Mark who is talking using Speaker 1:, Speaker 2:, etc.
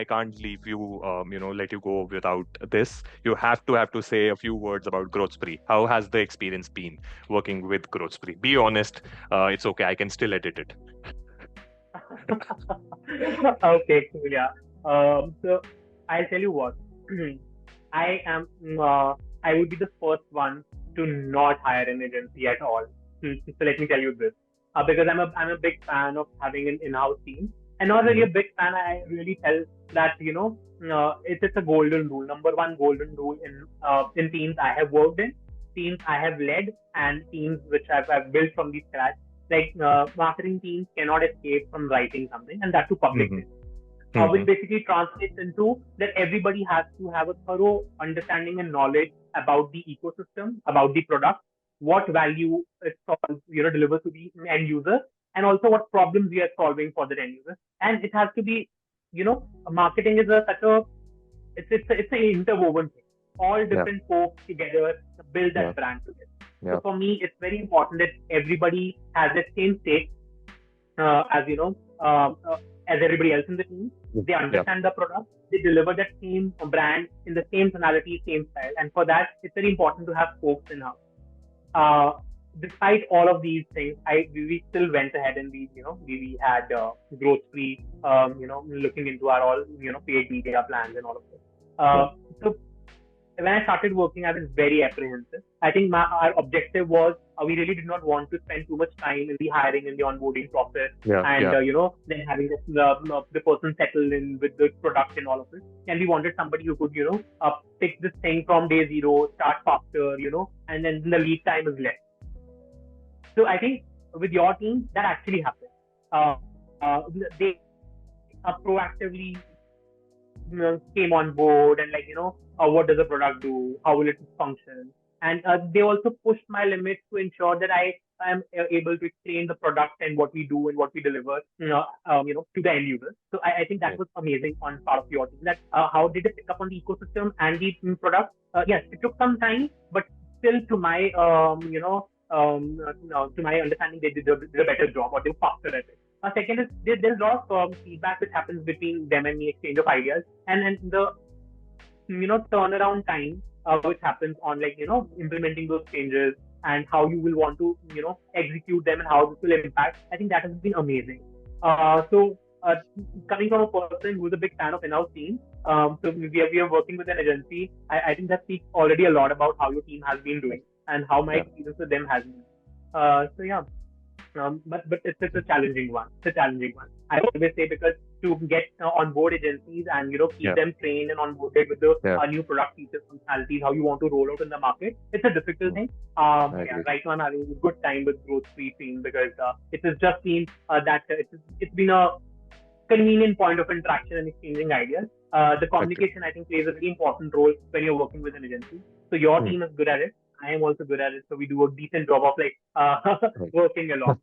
Speaker 1: I can't leave you, let you go without this. You have to say a few words about Growthspree. How has the experience been working with Growthspree? Be honest. It's okay. I can still edit it.
Speaker 2: Okay, cool, yeah. So I'll tell you what. I am. I would be the first one to not hire an agency at all. So let me tell you this, because I'm a big fan of having an in-house team, and not really
Speaker 1: Hmm.
Speaker 2: a big fan. I really tell that it's a golden rule. Number one golden rule in teams I have worked in, teams I have led, and teams which I've built from the scratch. Like marketing teams cannot escape from writing something, and that to public
Speaker 1: Hmm.
Speaker 2: which
Speaker 1: Hmm.
Speaker 2: basically translates into that everybody has to have a thorough understanding and knowledge about the ecosystem, about the product, what value it solves, delivers to the end user, and also what problems we are solving for the end user. And it has to be, marketing is such a it's an interwoven thing. All
Speaker 1: Yeah.
Speaker 2: different folks together build
Speaker 1: Yeah.
Speaker 2: that brand together. So
Speaker 1: Yeah.
Speaker 2: for me, it's very important that everybody has the same stake as as everybody else in the team. They
Speaker 1: Yeah.
Speaker 2: understand the product. They deliver that same brand in the same tonality, same style. And for that, it's very important to have folks in house. Uh, Despite all of these things, we still went ahead and we had Growthspree, looking into our all paid media plans and all of this.
Speaker 1: Yeah.
Speaker 2: So when I started working, I was very apprehensive. I think our objective was we really did not want to spend too much time in the hiring and the onboarding process,
Speaker 1: Yeah.
Speaker 2: and
Speaker 1: Yeah.
Speaker 2: then having the person settle in with the product and all of it. And we wanted somebody who could pick this thing from day zero, start faster, and then the lead time is less. So I think with your team that actually happened. Uh, they proactively came on board and what does the product do, how will it function, and they also pushed my limits to ensure that I am able to explain the product and what we do and what we deliver to the end user. So I think that
Speaker 1: Right.
Speaker 2: was amazing on part of your team, that how did they pick up on the ecosystem and the product. Yes, it took some time, but still to my to my understanding they did a better job, or they were faster at it. Second is there's a lot of feedback which happens between them and me, exchange of ideas, and then the turnaround time which happens on implementing those changes and how you will want to execute them and how this will impact. I think that has been amazing. So coming from a person who's a big fan of in-house team, so we are working with an agency. I think that speaks already a lot about how your team has been doing and how my
Speaker 1: Yeah.
Speaker 2: experience with them has been. So yeah, but it's a challenging one. It's a challenging one. I always say, because to get on board agencies and keep
Speaker 1: Yeah.
Speaker 2: them trained and onboarded with the
Speaker 1: Yeah.
Speaker 2: new product features, functionalities, how you want to roll out in the market, it's a difficult
Speaker 1: Mm.
Speaker 2: thing.
Speaker 1: I
Speaker 2: Yeah,
Speaker 1: agree.
Speaker 2: right now I'm having a good time with Growthspree team, because it has just been that it's been a convenient point of interaction and exchanging ideas. The
Speaker 1: Okay.
Speaker 2: communication, I think, plays a very important role when you're working with an agency. So your
Speaker 1: Mm.
Speaker 2: team is good at it. I am also good at it. So we do a decent job of
Speaker 1: Right.
Speaker 2: working along.